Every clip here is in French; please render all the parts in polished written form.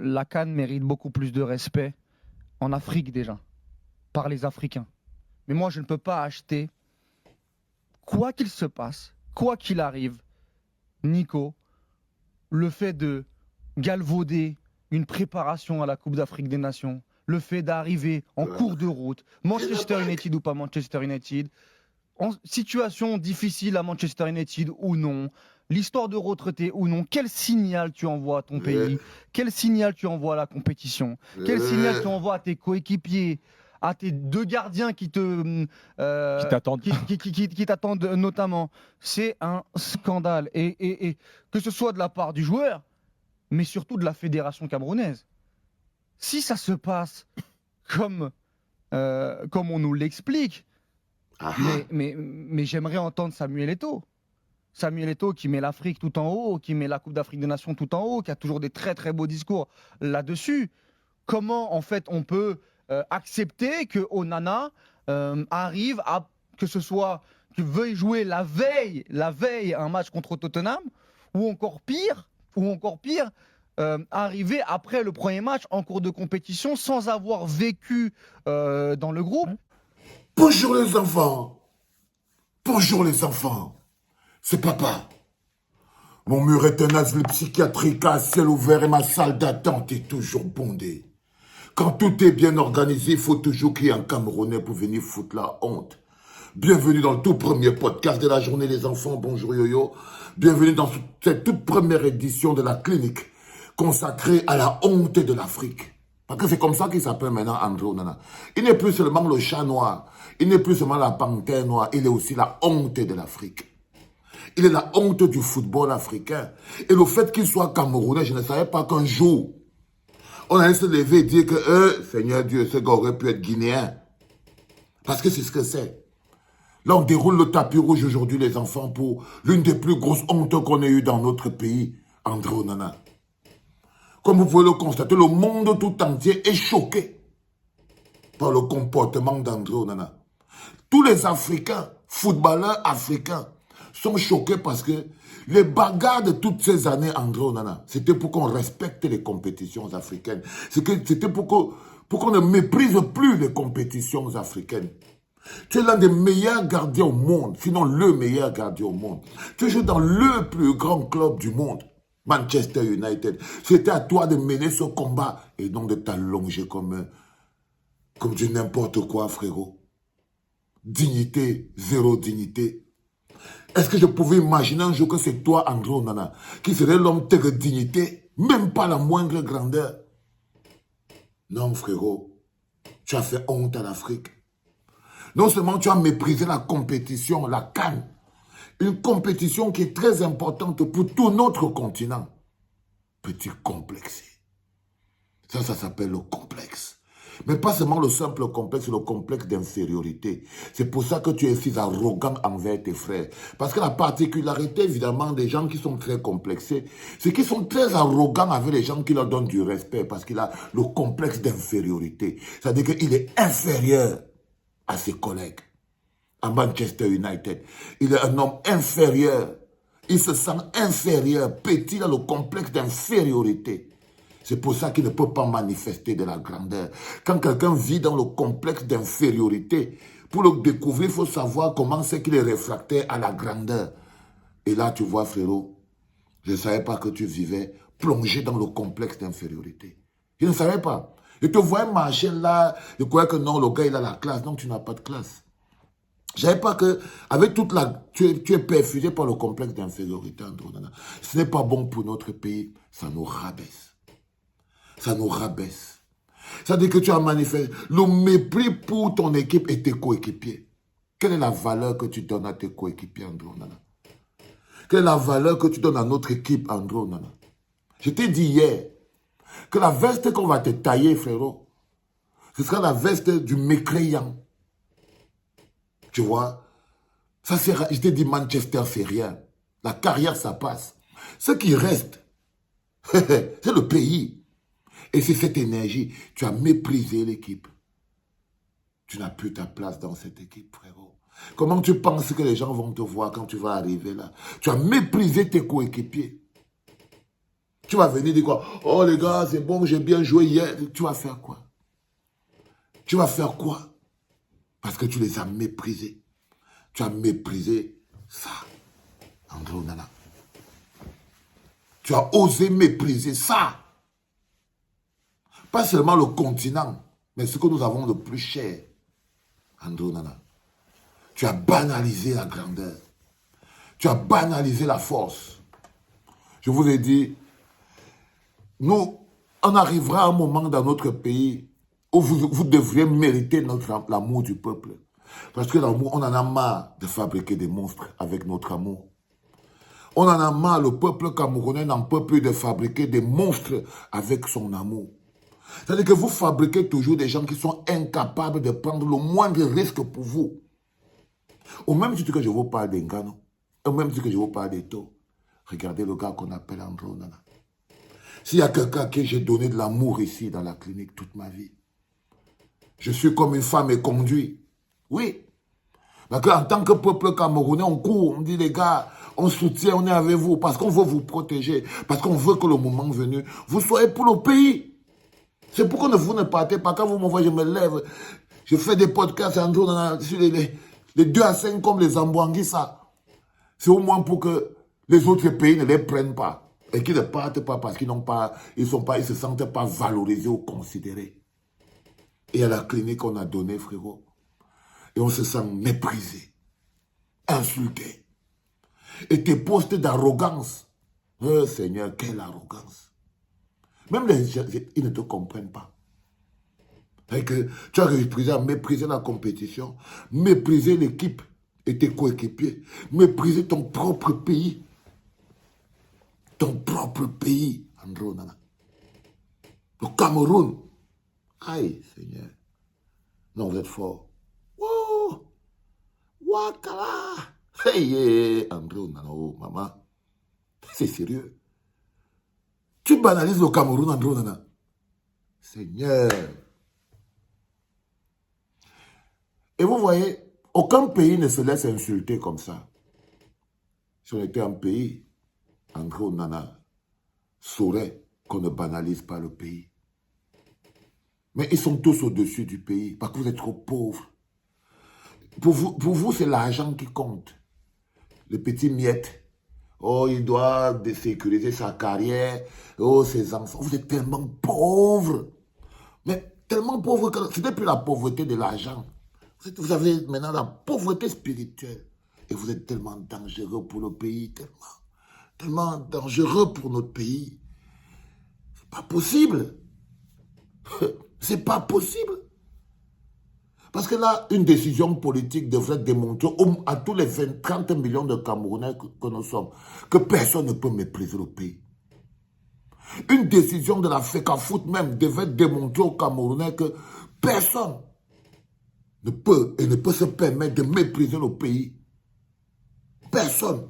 la CAN mérite beaucoup plus de respect en Afrique déjà, par les Africains. Mais moi, je ne peux pas acheter, quoi qu'il se passe, quoi qu'il arrive, Nico, le fait de galvauder une préparation à la Coupe d'Afrique des Nations, le fait d'arriver en cours de route, Manchester United ou pas Manchester United, en situation difficile à Manchester United ou non, l'histoire de retraité ou non, quel signal tu envoies à ton pays, quel signal tu envoies à la compétition, quel signal tu envoies à tes coéquipiers, à tes deux gardiens qui t'attendent notamment. C'est un scandale. Et que ce soit de la part du joueur, mais surtout de la fédération camerounaise. Si ça se passe comme on nous l'explique, mais j'aimerais entendre Samuel Eto'o. Samuel Eto'o qui met l'Afrique tout en haut, qui met la Coupe d'Afrique des Nations tout en haut, qui a toujours des très très beaux discours là-dessus. Comment en fait on peut accepter que Onana arrive à, que ce soit, que veuille jouer la veille un match contre Tottenham, ou encore pire, arriver après le premier match en cours de compétition sans avoir vécu dans le groupe. Bonjour les enfants. Bonjour les enfants. C'est papa. Mon mur est un asile psychiatrique à ciel ouvert et ma salle d'attente est toujours bondée. Quand tout est bien organisé, il faut toujours qu'il y ait un Camerounais pour venir foutre la honte. Bienvenue dans le tout premier podcast de la journée les enfants. Bonjour Yo-Yo. Bienvenue dans cette toute première édition de la clinique consacrée à la honte de l'Afrique. Parce que c'est comme ça qu'il s'appelle maintenant André Onana. Il n'est plus seulement le chat noir, il n'est plus seulement la panthère noire, il est aussi la honte de l'Afrique. Il est la honte du football africain. Et le fait qu'il soit camerounais, je ne savais pas qu'un jour, on allait se lever et dire que, Seigneur Dieu, ce gars aurait pu être guinéen. Parce que c'est ce que c'est. Là, on déroule le tapis rouge aujourd'hui, les enfants, pour l'une des plus grosses hontes qu'on ait eues dans notre pays, André Onana. Comme vous pouvez le constater, le monde tout entier est choqué par le comportement d'André Onana. Tous les Africains, footballeurs africains, sont choqués parce que les bagarres de toutes ces années, André Onana, c'était pour qu'on respecte les compétitions africaines. C'était pour qu'on ne méprise plus les compétitions africaines. Tu es l'un des meilleurs gardiens au monde, sinon le meilleur gardien au monde. Tu joues dans le plus grand club du monde, Manchester United. C'était à toi de mener ce combat et non de t'allonger comme du n'importe quoi, frérot. Dignité, zéro dignité. Est-ce que je pouvais imaginer un jour que c'est toi, André Onana, qui serait l'homme de dignité, même pas la moindre grandeur? Non, frérot, tu as fait honte à l'Afrique. Non seulement tu as méprisé la compétition, la CAN, une compétition qui est très importante pour tout notre continent. Petit complexé. Ça s'appelle le complexe. Mais pas seulement le simple complexe, le complexe d'infériorité. C'est pour ça que tu es si arrogant envers tes frères. Parce que la particularité, évidemment, des gens qui sont très complexés, c'est qu'ils sont très arrogants avec les gens qui leur donnent du respect. Parce qu'il a le complexe d'infériorité. C'est-à-dire qu'il est inférieur à ses collègues à Manchester United. Il est un homme inférieur. Il se sent inférieur, petit, dans le complexe d'infériorité. C'est pour ça qu'il ne peut pas manifester de la grandeur. Quand quelqu'un vit dans le complexe d'infériorité, pour le découvrir, il faut savoir comment c'est qu'il est réfractaire à la grandeur. Et là, tu vois, frérot, je ne savais pas que tu vivais plongé dans le complexe d'infériorité. Je ne savais pas. Je te voyais marcher là, je croyais que non, le gars, il a la classe. Non, tu n'as pas de classe. Je ne savais pas que, avec toute la... Tu es perfusé par le complexe d'infériorité, André Onana. Ce n'est pas bon pour notre pays. Ça nous rabaisse. Ça nous rabaisse. Ça veut dire que tu as manifesté le mépris pour ton équipe et tes coéquipiers. Quelle est la valeur que tu donnes à tes coéquipiers, André Onana? Quelle est la valeur que tu donnes à notre équipe, André Onana? Je t'ai dit hier que la veste qu'on va te tailler, frérot, ce sera la veste du mécréant. Tu vois? Ça, je t'ai dit, Manchester, c'est rien. La carrière, ça passe. Ce qui reste, c'est le pays. Et c'est cette énergie. Tu as méprisé l'équipe. Tu n'as plus ta place dans cette équipe, frérot. Comment tu penses que les gens vont te voir quand tu vas arriver là? Tu as méprisé tes coéquipiers. Tu vas venir dire quoi? Oh les gars, c'est bon, j'ai bien joué hier. Tu vas faire quoi? Tu vas faire quoi? Parce que tu les as méprisés. Tu as méprisé ça, André Onana. Tu as osé mépriser ça. Pas seulement le continent, mais ce que nous avons de plus cher, André Onana. Tu as banalisé la grandeur. Tu as banalisé la force. Je vous ai dit, nous, on arrivera à un moment dans notre pays où vous devriez mériter l'amour du peuple. Parce que l'amour, on en a marre de fabriquer des monstres avec notre amour. On en a marre, le peuple camerounais n'en peut plus de fabriquer des monstres avec son amour. C'est-à-dire que vous fabriquez toujours des gens qui sont incapables de prendre le moindre risque pour vous. Au même titre que je vous parle d'Engano, au même titre que je vous parle d'Eto, regardez le gars qu'on appelle André Onana. S'il y a quelqu'un à qui j'ai donné de l'amour ici dans la clinique toute ma vie, je suis comme une femme éconduite. Oui. Parce qu'en tant que peuple camerounais, on court, on dit les gars, on soutient, on est avec vous, parce qu'on veut vous protéger, parce qu'on veut que le moment venu, vous soyez pour le pays. C'est pourquoi vous ne partez pas. Quand vous m'envoyez, je me lève, je fais des podcasts sur les 2 à 5 comme les Ambouanguissa. C'est au moins pour que les autres pays ne les prennent pas. Et qu'ils ne partent pas parce qu'ils ne se sentent pas valorisés ou considérés. Et à la clinique, on a donné, frérot. Et on se sent méprisé, insulté. Et tes postes d'arrogance. Oh Seigneur, quelle arrogance. Même les gens, ils ne te comprennent pas. Et que tu as méprisé à mépriser la compétition, mépriser l'équipe et tes coéquipiers, mépriser ton propre pays. Ton propre pays, André Onana. Le Cameroun. Aïe, Seigneur. Non, vous êtes fort. Wow! Wakala! Hey, André Onana, oh, maman. C'est sérieux. Tu banalises le Cameroun, André Onana. Seigneur. Et vous voyez, aucun pays ne se laisse insulter comme ça. Si on était un pays, André Onana saurait qu'on ne banalise pas le pays. Mais ils sont tous au-dessus du pays parce que vous êtes trop pauvres. Pour vous c'est l'argent qui compte. Les petits miettes. Oh, il doit sécuriser sa carrière. Oh, ses enfants. Vous êtes tellement pauvres. Mais tellement pauvres que ce n'est plus la pauvreté de l'argent. Vous avez maintenant la pauvreté spirituelle. Et vous êtes tellement dangereux pour le pays. Tellement dangereux pour notre pays. C'est pas possible. C'est pas possible. Parce que là, une décision politique devrait démontrer à tous les 30 millions de Camerounais que nous sommes que personne ne peut mépriser le pays. Une décision de la FECAFOOT même devrait démontrer aux Camerounais que personne ne peut et ne peut se permettre de mépriser le pays. Personne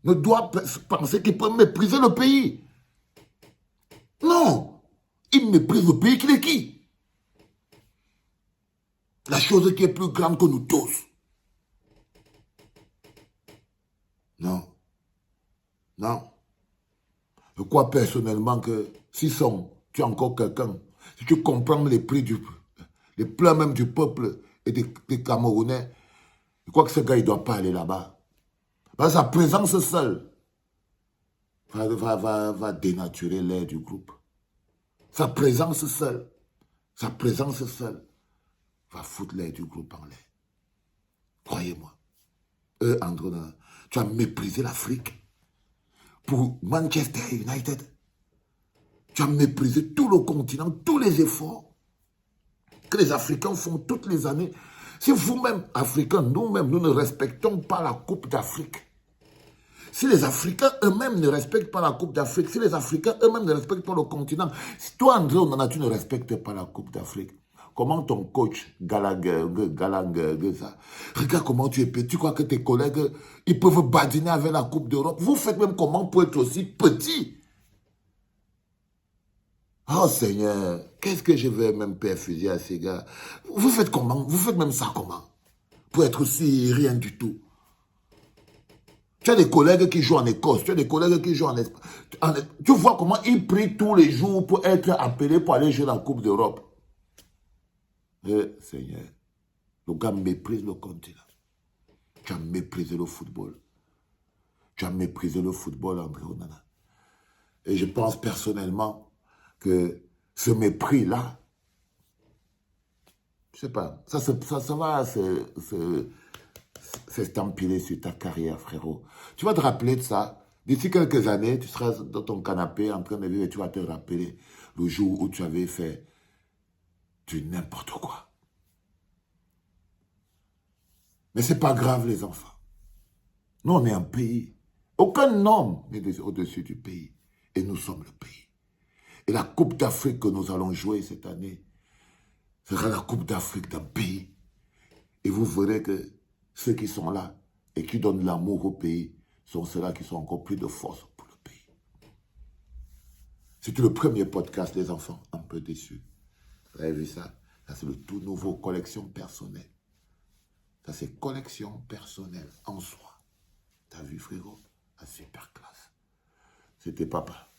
ne doit penser qu'il peut mépriser le pays. Non, il méprise le pays qu'il est qui? La chose qui est plus grande que nous tous. Non. Non. Je crois personnellement que si tu es encore quelqu'un, si tu comprends les pleurs même du peuple et des Camerounais, je crois que ce gars, il ne doit pas aller là-bas. Parce que sa présence seule va dénaturer l'air du groupe. Sa présence seule va foutre l'air du groupe en l'air. Croyez-moi. André, tu as méprisé l'Afrique pour Manchester United. Tu as méprisé tout le continent, tous les efforts que les Africains font toutes les années. Si vous-même, Africains, nous-mêmes, nous ne respectons pas la Coupe d'Afrique, si les Africains eux-mêmes ne respectent pas la Coupe d'Afrique, si les Africains eux-mêmes ne respectent pas le continent, si toi, André Onana, tu ne respectes pas la Coupe d'Afrique, comment ton coach, Galang, regarde comment tu es petit, tu crois que tes collègues, ils peuvent badiner avec la Coupe d'Europe. Vous faites même comment pour être aussi petit? Oh Seigneur, qu'est-ce que je vais même perfuser à ces gars? Vous faites comment? Vous faites même ça comment? Pour être aussi rien du tout. Tu as des collègues qui jouent en Écosse, tu as des collègues qui jouent en Espagne. Tu vois comment ils prient tous les jours pour être appelés pour aller jouer la Coupe d'Europe. Seigneur, le gars méprise le continent. Tu as méprisé le football. Tu as méprisé le football, André Onana. Et je pense personnellement que ce mépris-là, je sais pas, ça va s'estampiler sur ta carrière, frérot. Tu vas te rappeler de ça. D'ici quelques années, tu seras dans ton canapé en train de vivre et tu vas te rappeler le jour où tu avais fait du n'importe quoi. Mais c'est pas grave, les enfants. Nous, on est un pays. Aucun homme n'est au-dessus du pays. Et nous sommes le pays. Et la Coupe d'Afrique que nous allons jouer cette année sera la Coupe d'Afrique d'un pays. Et vous verrez que ceux qui sont là et qui donnent l'amour au pays sont ceux-là qui sont encore plus de force pour le pays. C'était le premier podcast, les enfants, un peu déçus. Vous avez vu ça? Ça, c'est le tout nouveau collection personnelle. Ça, c'est collection personnelle en soi. T'as vu, frérot? La super classe. C'était papa.